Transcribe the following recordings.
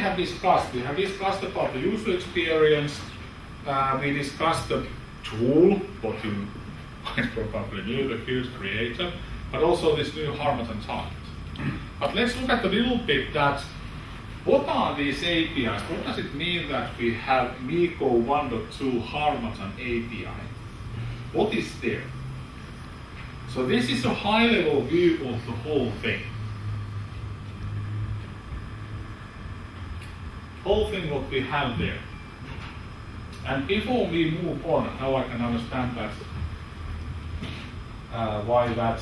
have discussed? We have discussed about the user experience. We discussed the tool, what you quite probably knew, the Qt Creator, but also this new Harmattan target. But let's look at a little bit that what are these APIs? What does it mean that we have MeeGo 1.2 Harmattan API? What is there? So this is a high-level view of the whole thing. Whole thing what we have there. And before we move on, now I can understand that why that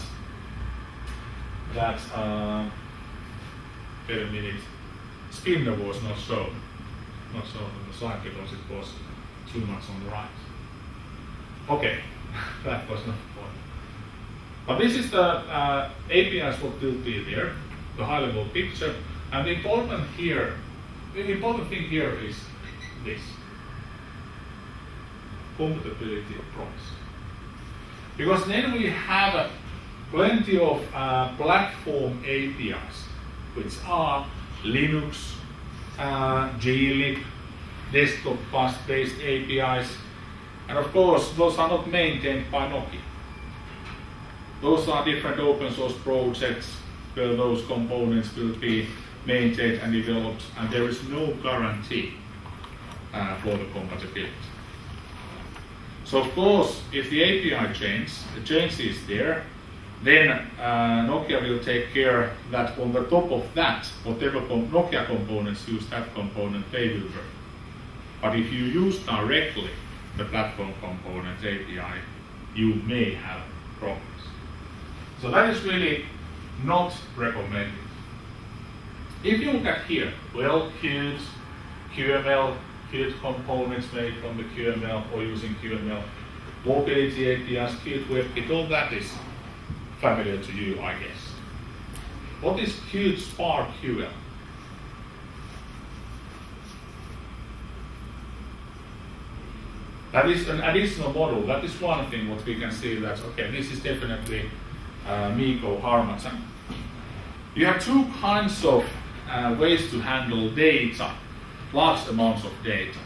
wait a minute, spinner was not shown on the slide because it was too much on the right. Okay, that was not the point. But this is the APIs what will be there, the high-level picture, and the important thing here is this. Compatibility of promise. Because then we have plenty of platform APIs, which are Linux, glib, desktop bus-based APIs, and of course those are not maintained by Nokia. Those are different open source projects where those components will be maintained and developed, and there is no guarantee for the compatibility. So of course, if the API change is there, then Nokia will take care that on the top of that, whatever Nokia components use that component, they will work. But if you use directly the platform component API, you may have problems. So that is really not recommended. If you look at here, well, Qt, QML, Qt components made from the QML or using QML, mobility APIs, Qt WebKit, all that is familiar to you, I guess. What is Qt SparkQL? That is an additional model. That is one thing what we can see that, okay, this is definitely MeeGo Harmattan. You have two kinds of ways to handle data, large amounts of data.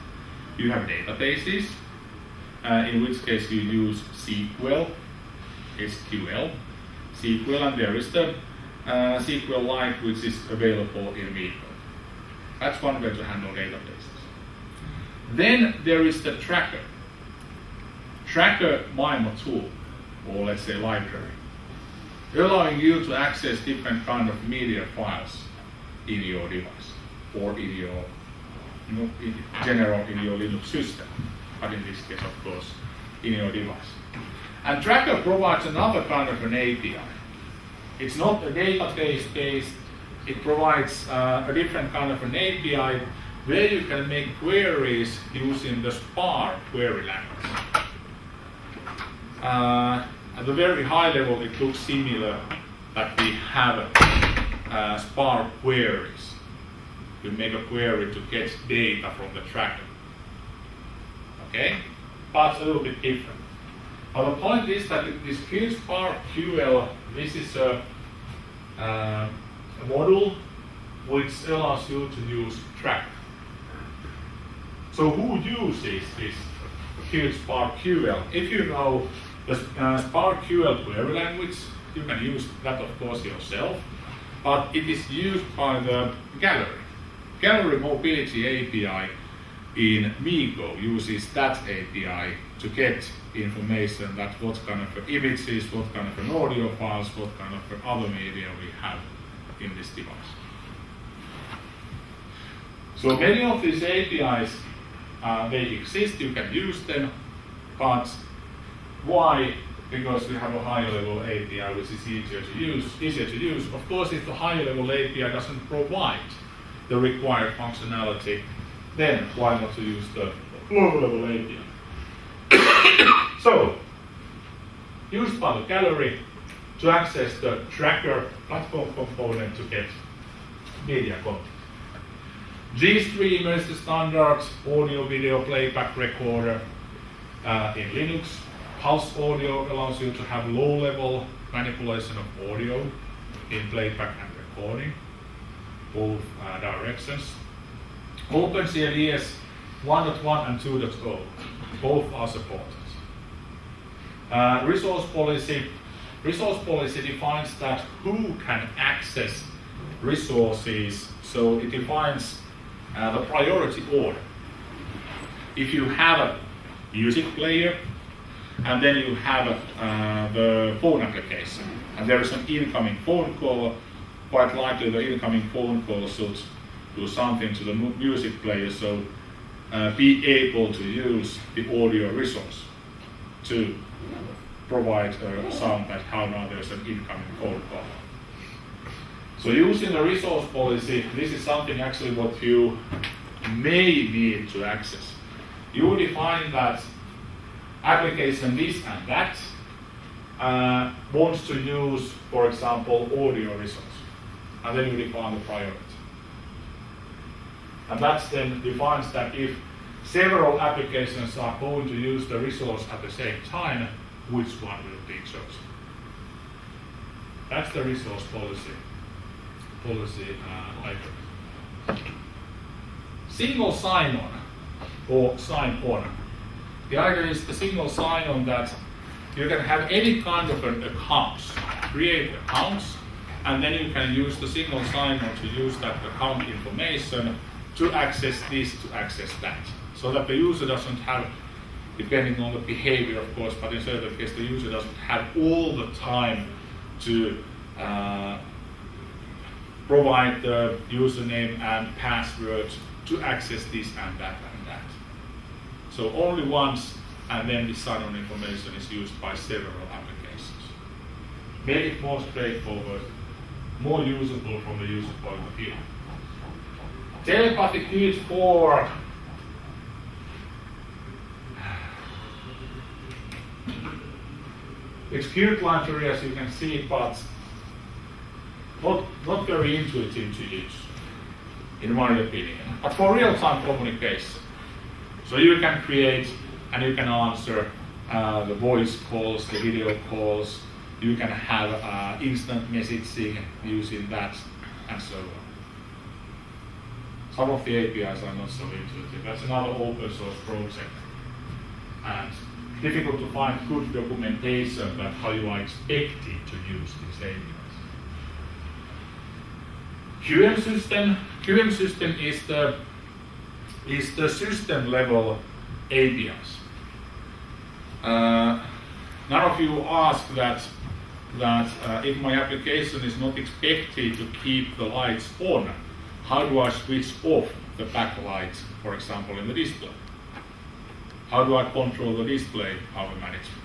You have databases, in which case you use SQL, and there is the SQLite which is available in MeeGo. That's one way to handle databases. Then there is the tracker MIMO tool, or let's say library, allowing you to access different kind of media files in your device, or in your, in general in your Linux system, but in this case, of course, in your device. And Tracker provides another kind of an API. It's not a database based, it provides a different kind of an API where you can make queries using the Spark query language. At the very high level, it looks similar that we have Spark queries. We make a query to get data from the tracker. Okay? But a little bit different. But the point is that this Qt SparkQL, this is a model which allows you to use Tracker. So who uses this Qt SparkQL? If you know the SparkQL query language, you can use that of course yourself, but it is used by the Gallery Mobility API in MeeGo uses that API to get information that what kind of images, what kind of an audio files, what kind of other media we have in this device. So many of these APIs, they exist, you can use them, but why? Because we have a higher level API which is easier to use. Of course, if the higher level API doesn't provide the required functionality, then why not to use the lower level API? So, used by the Gallery to access the Tracker platform component to get media content. GStreamer is the standard audio video playback recorder in Linux. Pulse Audio allows you to have low-level manipulation of audio in playback and recording, both directions. OpenCLES 1.1 and 2.0, both are supported. Resource policy defines that who can access resources, so it defines the priority order. If you have a music player and then you have the phone application and there is an incoming phone call, quite likely the incoming phone call should do something to the music player, so be able to use the audio resource to provide a sound that how now there's an incoming phone call. So using the resource policy, this is something actually what you may need to access. You define that application this and that wants to use, for example, audio resource, and then you define the priority. And that then defines that if several applications are going to use the resource at the same time, which one will be chosen. That's the resource policy item. Single sign-on or sign-on. The idea is the single sign-on that you can have any kind of an accounts, create accounts, and then you can use the single sign-on to use that account information to access this, to access that. So that the user doesn't have, depending on the behavior of course, but in certain cases the user doesn't have all the time to provide the username and password to access this and that and that. So only once, and then the sign-on information is used by several applications. Make it more straightforward, more usable from the user point of view. Telepathy good for it's cute library as you can see, but not very intuitive to use, in my opinion. But for real-time communication, so you can create and you can answer the voice calls, the video calls, you can have instant messaging using that, and so on. Some of the APIs are not so intuitive. That's another open source project. And difficult to find good documentation about how you are expected to use these APIs. QM system is the system level APIs. None of you ask that if my application is not expected to keep the lights on, how do I switch off the backlight, for example, in the display? How do I control the display power management?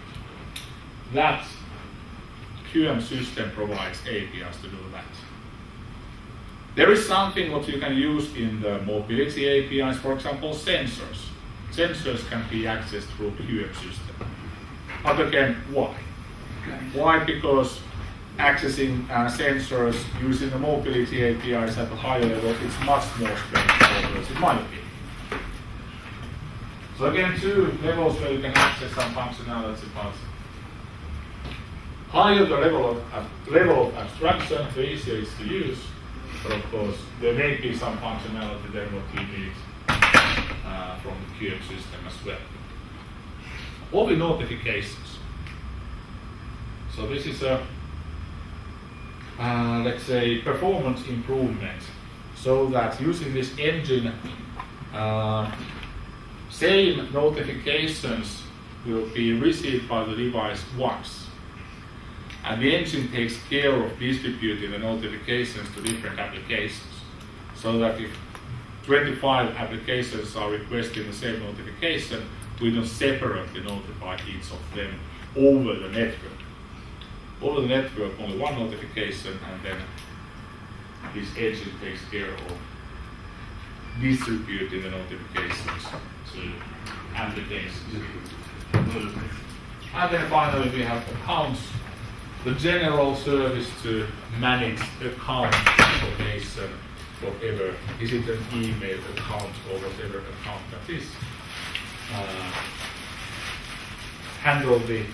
That QM system provides APIs to do that. There is something what you can use in the mobility APIs, for example, sensors. Sensors can be accessed through QM system. But again, why? Why? Because accessing sensors using the mobility APIs at a higher level is much more straightforward, in my opinion. So again, two levels where you can access some functionality, but higher the level of abstraction, the easier it is to use. But of course, there may be some functionality there what you need from the QM system as well. All the notifications. So this is a let's say performance improvement, so that using this engine, same notifications will be received by the device once, and the engine takes care of distributing the notifications to different applications, so that if 25 applications are requesting the same notification, we don't separately notify each of them over the network. Over the network, only one notification, and then this engine takes care of distributing the notifications to applications. And then finally we have accounts, the general service to manage account information, whatever, is it an email account or whatever account that is, handle the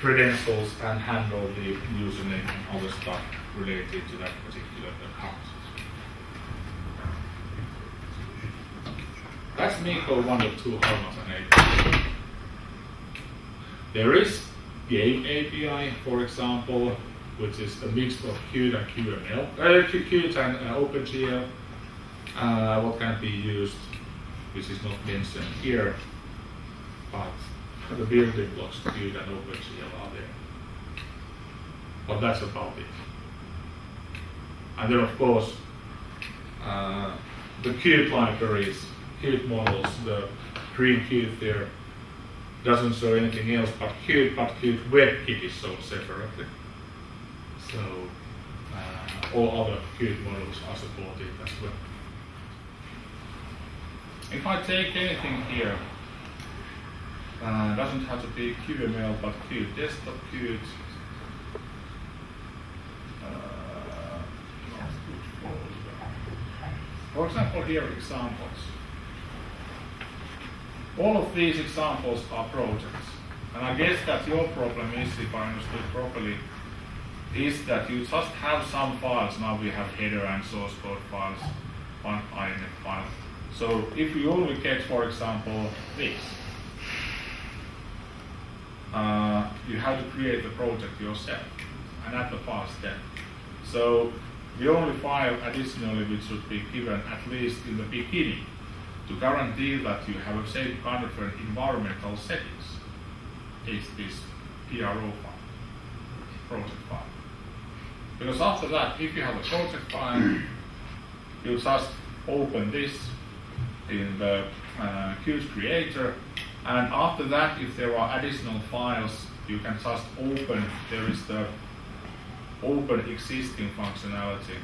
credentials and handle the username and other stuff related to that particular account. That's Miko 1.2 Harmattan API. There is Game API, for example, which is a mix of Qt and QML, Qt and OpenGL. What can be used, which is not mentioned here, but the building blocks Qt and OpenGL are there. But that's about it. And then, of course, the Qt libraries, Qt models, the green Qt there doesn't show anything else but Qt WebKit is shown separately. So all other Qt models are supported as well. If I take anything here, doesn't have to be QML but Qt desktop, Qt. For example, here examples. All of these examples are projects. And I guess that your problem is, if I understood properly, is that you just have some files. Now we have header and source code files, one INF file. So if you only get, for example, this, you have to create the project yourself and add the files then. So the only file additionally which should be given, at least in the beginning, to guarantee that you have a safe kind of environmental settings, is this PRO file, project file. Because after that, if you have a project file, you just open this in the Qt Creator, and after that, if there are additional files, you can just open, there is the open existing functionality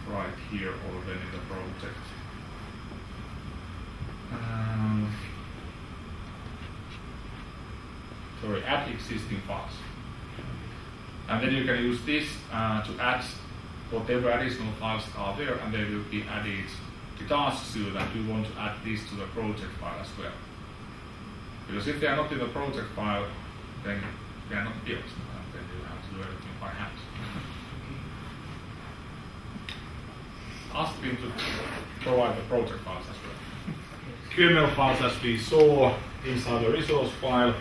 right here already in the project. Sorry, add existing files. And then you can use this to add whatever additional files are there, and they will be added. It asks you that you want to add this to the project file as well. Because if they are not in the project file, then they are not built, and then you have to do everything by hand. Ask them to provide the project files as well. QML files, as we saw inside the resource file,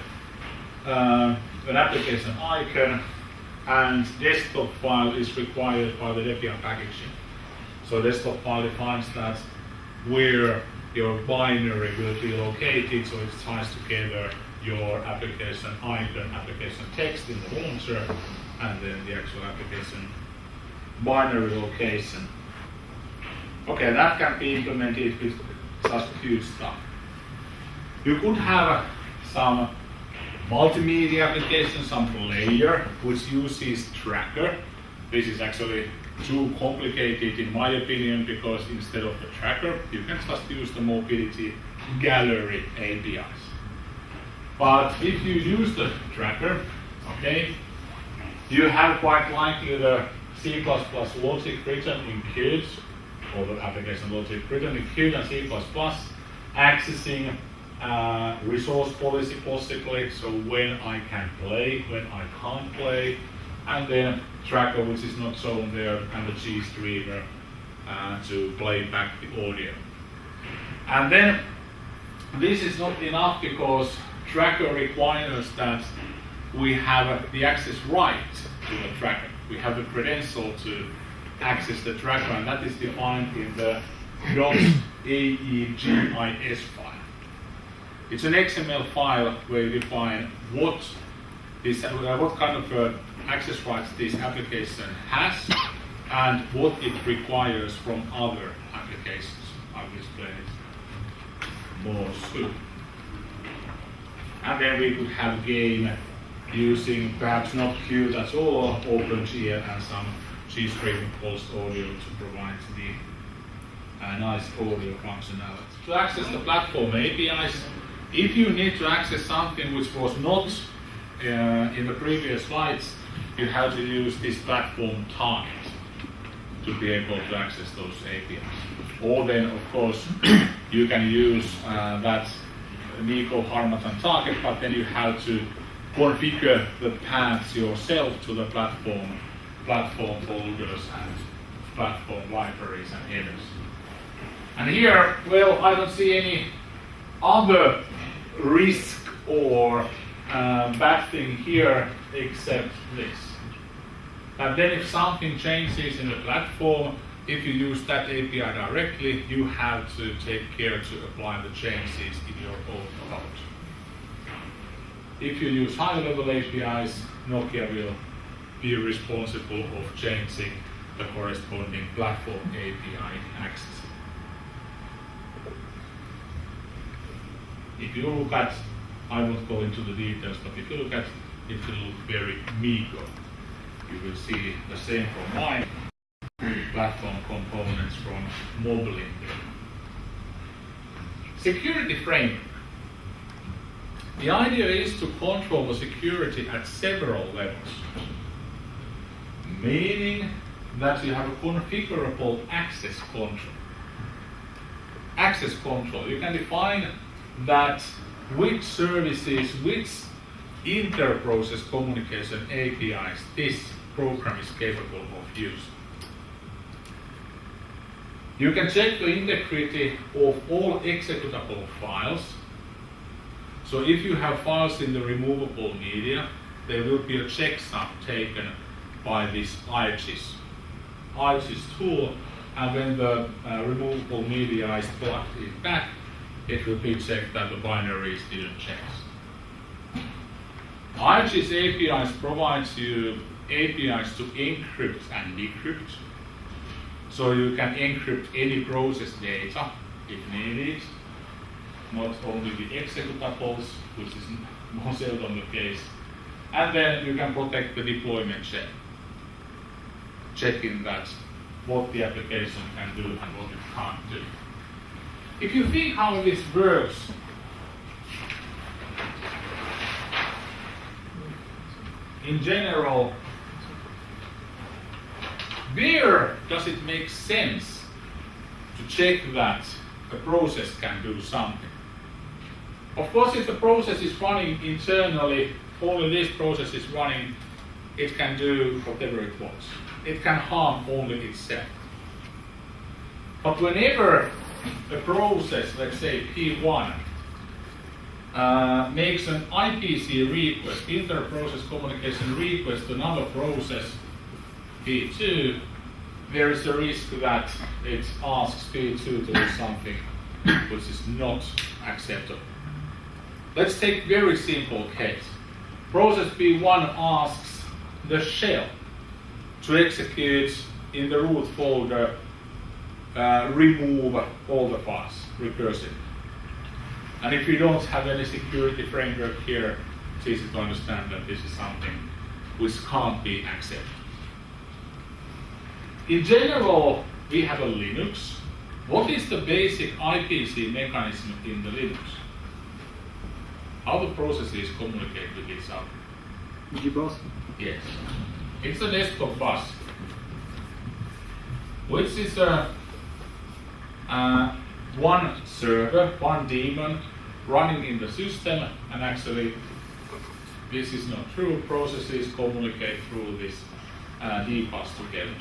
an application icon, and desktop file is required by the Debian packaging. So desktop file defines that where your binary will be located, so it ties together your application icon, application text in the launcher, and then the actual application binary location. Okay, that can be implemented with just Qt stuff. You could have some multimedia application, some player, which uses Tracker. This is actually too complicated in my opinion, because instead of the Tracker, you can just use the Mobility Gallery APIs. But if you use the Tracker, okay, you have quite likely the C++ logic written in Qt, or the application logic written in Qt and C++, accessing resource policy possibly, so when I can play, when I can't play, and then Tracker, which is not shown there, and the GStreamer to play back the audio. And then this is not enough, because Tracker requires that we have the access right to the Tracker. We have the credential to access the Tracker, and that is defined in the .aegis file. It's an XML file where you define what kind of access rights this application has and what it requires from other applications. I will explain it more soon. And then we could have game using perhaps not Qt at all, OpenGL and some GStream pulse audio to provide the nice audio functionality. To access the platform APIs, if you need to access something which was not in the previous slides, you have to use this platform target to be able to access those APIs. Or then, of course, you can use that Miko Harmattan target, but then you have to configure the paths yourself to the platform folders and platform libraries and headers. And here, well, I don't see any other risk or bad thing here except this. And then if something changes in the platform, if you use that API directly, you have to take care to apply the changes in your own code. If you use high-level APIs, Nokia will be responsible of changing the corresponding platform API access. If you look at, I won't go into the details, but if you look at, it will look very meager. You will see the same from my platform components from mobile. Security framework. The idea is to control the security at several levels, meaning that you have a configurable access control. Access control, you can define that which services, which inter-process communication APIs this program is capable of using. You can check the integrity of all executable files. So if you have files in the removable media, there will be a checksum taken by this IGES tool, and when the removable media is plugged in back, it will be checked that the binaries didn't change. IGES APIs provides you APIs to encrypt and decrypt. So you can encrypt any process data if needed, not only the executables, which is more seldom the case. And then you can protect the deployment chain, checking that what the application can do and what it can't do. If you think how this works, in general, where does it make sense to check that a process can do something? Of course, if the process is running internally, only this process is running, it can do whatever it wants. It can harm only itself. But whenever a process, let's say P1, makes an IPC request, inter-process communication request to another process, P2, there is a risk that it asks P2 to do something which is not acceptable. Let's take a very simple case. Process P1 asks the shell to execute in the root folder, remove all the files recursively. And if you don't have any security framework here, it's easy to understand that this is something which can't be accepted. In general, we have a Linux. What is the basic IPC mechanism in the Linux? How the processes communicate with each other? GBus? Yes. It's a desktop bus, which is one server, one daemon running in the system, and actually this is not true. Processes communicate through this dbus together.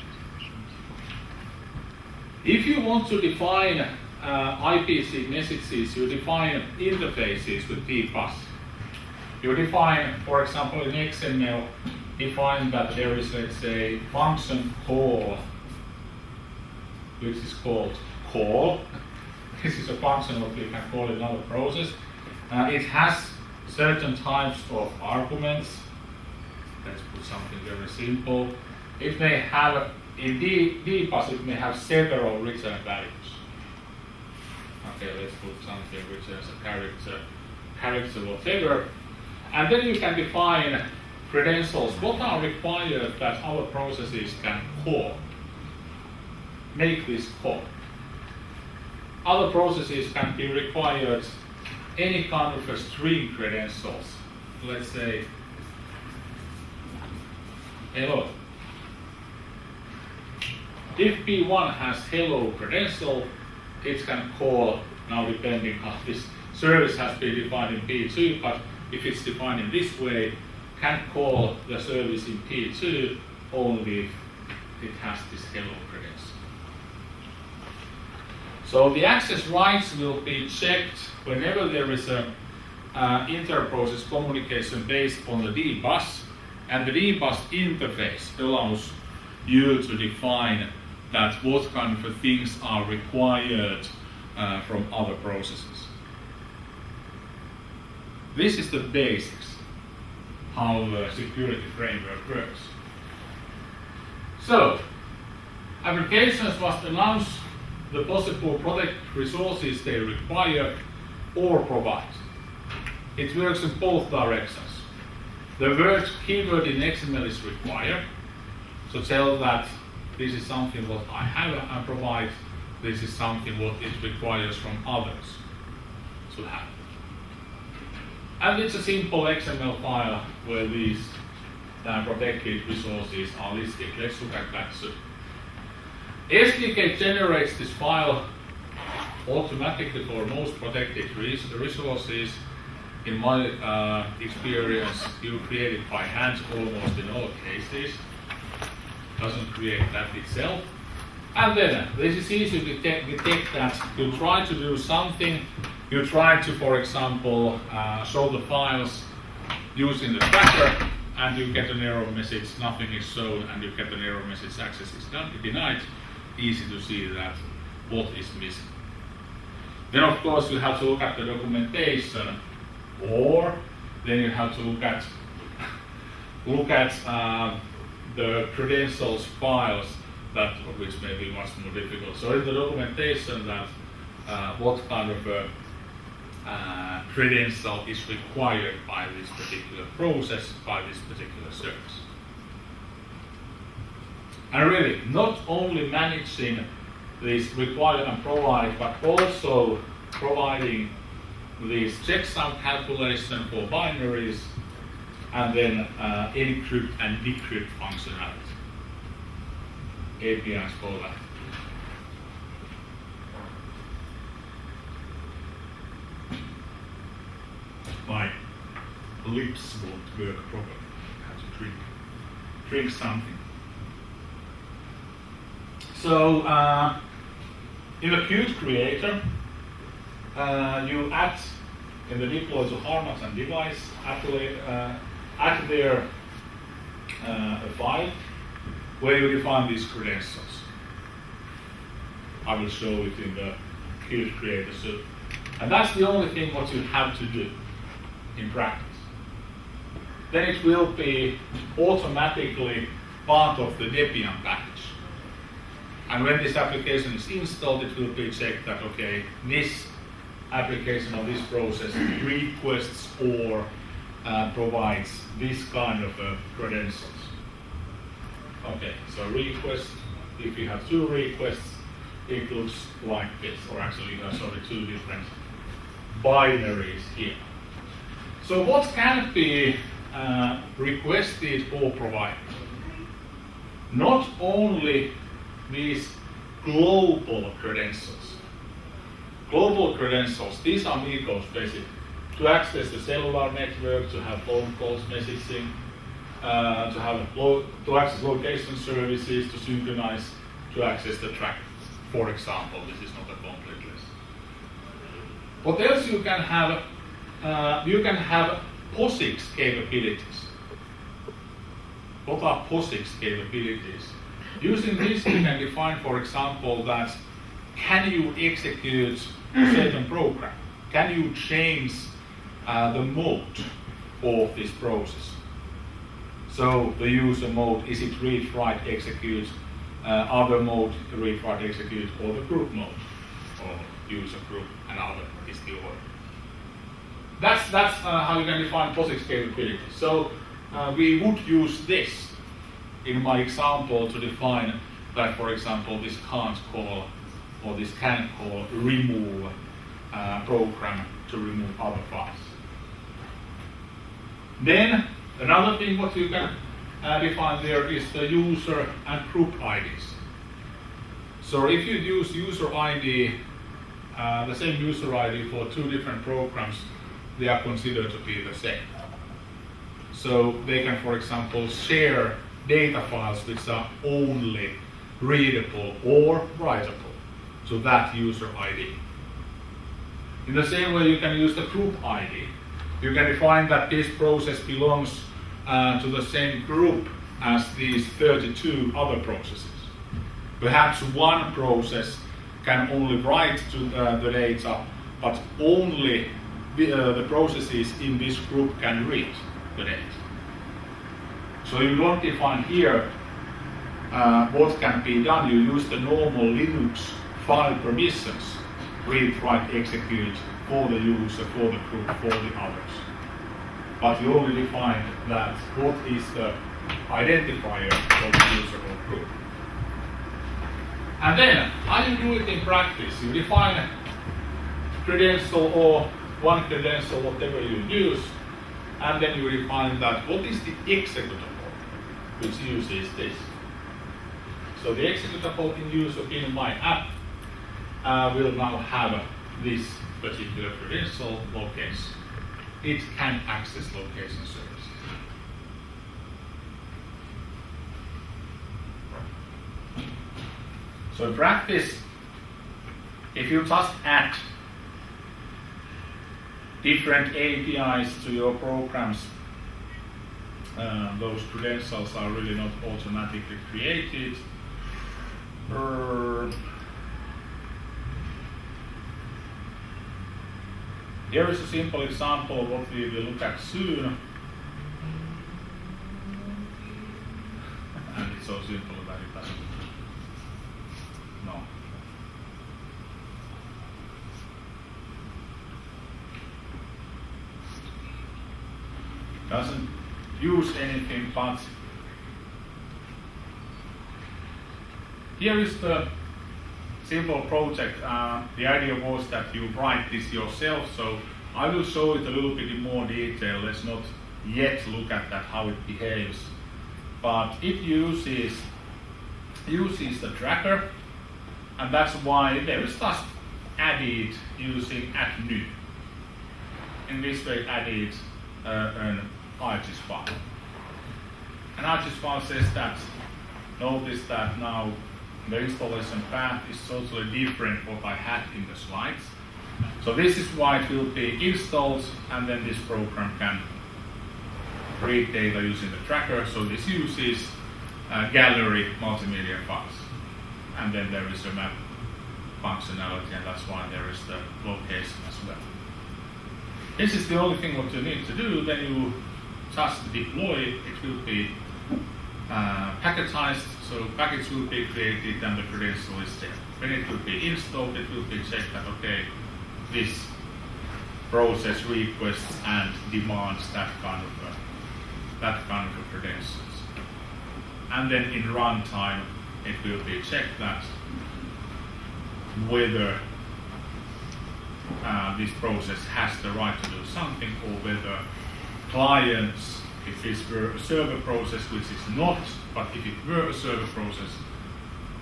If you want to define IPC messages, you define interfaces with dbus. You define, for example, in XML, define that there is, let's say, function call, which is called call. This is a function that we can call another process. It has certain types of arguments. Let's put something very simple. It may have, in dbus, it may have several return values. Okay, let's put something which is a character whatever. And then you can define credentials. What are required that our processes can call? Make this call. Other processes can be required any kind of a string credentials. Let's say hello. If P1 has hello credential, it can call, now depending how this service has been defined in P2, but if it's defined in this way, can call the service in P2 only if it has this hello credential. So the access rights will be checked whenever there is a inter-process communication based on the D-bus, and the D-bus interface allows you to define that what kind of things are required from other processes. This is the basics how the security framework works. So, applications must announce the possible protect resources they require or provide. It works in both directions. The word keyword in XML is required, so tell that this is something what I have and provide, this is something what it requires from others to have. And it's a simple XML file where these protected resources are listed. Let's look at that soon. SDK generates this file automatically for most protected resources. In my experience, you create it by hand almost in all cases. Doesn't create that itself. And then this is easy to detect that you try to do something. You try to, for example, show the files using the tracker, and you get an error message, nothing is shown, and you get an error message, access is denied. Easy to see that what is missing. Then of course you have to look at the documentation, or then you have to look at the credentials files, which may be much more difficult. So in the documentation, that what kind of a credential is required by this particular process, by this particular service. And really, not only managing this require and provide, but also providing this checksum calculation for binaries, and then encrypt and decrypt functionality. APIs for that. My lips won't work properly. I have to drink something. So in the Qt Creator, you add in the deploy to Harness and device, add there a file where you define these credentials. I will show it in the Qt Creator soon. And that's the only thing what you have to do in practice. Then it will be automatically part of the Debian package. And when this application is installed, it will be checked that, okay, this application or this process requests or provides this kind of credentials. Okay, so request, if you have two requests, it looks like this, or actually you have two different binaries here. So what can be requested or provided? Not only these global credentials. Global credentials, these are MIGO specific. To access the cellular network, to have phone calls, messaging, to access location services, to synchronize, to access the track. For example, this is not a complete list. What else you can have? You can have POSIX capabilities. What are POSIX capabilities? Using this, you can define, for example, that can you execute a certain program? Can you change the mode of this process? So the user mode, is it read, write, execute, other mode, read, write, execute, or the group mode, or user group and other is the order. That's how you can define POSIX capabilities. So we would use this in my example to define that, for example, this can't call or this can call remove program to remove other files. Then another thing what you can define there is the user and group IDs. So if you use user ID, the same user ID for two different programs, they are considered to be the same. So they can, for example, share data files which are only readable or writable. to that user ID. In the same way, you can use the group ID. You can define that this process belongs to the same group as these 32 other processes. Perhaps one process can only write to the data, but only the processes in this group can read the data. So you don't define here what can be done. You use the normal Linux file permissions, read, write, execute for the user, for the group, for the others. But you only define that what is the identifier of the user or group. And then, how you do it in practice? You define credential or one credential, whatever you use, and then you define that what is the executable which uses this. So the executable in use in my app will now have this particular credential location. It can access location service. So in practice, if you just add different APIs to your programs, those credentials are really not automatically created. Here is a simple example of what we will look at soon. And it's so simple that it doesn't. No. Doesn't use anything, but here is the simple project. The idea was that you write this yourself, so I will show it a little bit in more detail. Let's not yet look at that, how it behaves. But it uses the tracker, and that's why there is just added using add new. In this way, added an IGES file. An IGES file says that, notice that now the installation path is totally different what I had in the slides. So this is why it will be installed, and then this program can read data using the tracker. So this uses gallery multimedia files. And then there is a map functionality, and that's why there is the location as well. This is the only thing what you need to do. Then you just deploy it. It will be packetized, so package will be created and the credential is there. When it will be installed, it will be checked that okay, this process requests and demands that kind of credentials. And then in runtime, it will be checked that whether this process has the right to do something, or whether clients, if this were a server process, which is not, but if it were a server process,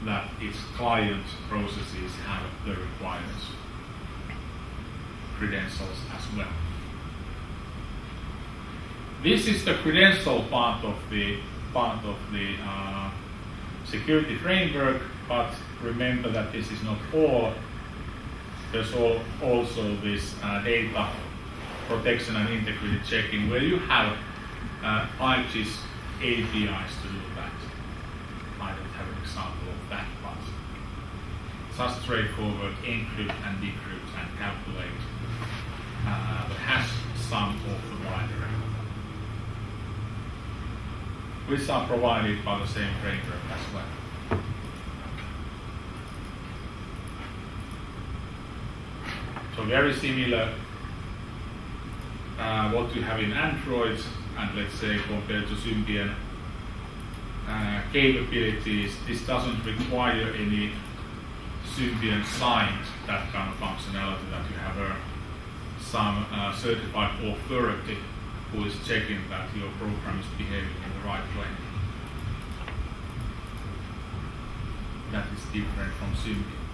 that its client processes have the required credentials as well. This is the credential part of the security framework, but remember that this is not all. There's also this data protection and integrity checking, where you have IGES APIs to do that. I don't have an example of that, but just straightforward encrypt and decrypt and calculate the hash sum of the binary, which are provided by the same framework as well. So very similar what you have in Android, and let's say compared to Symbian capabilities, this doesn't require any Symbian signed, that kind of functionality, that you have some certified authority who is checking that your program is behaving in the right way. That is different from Symbian.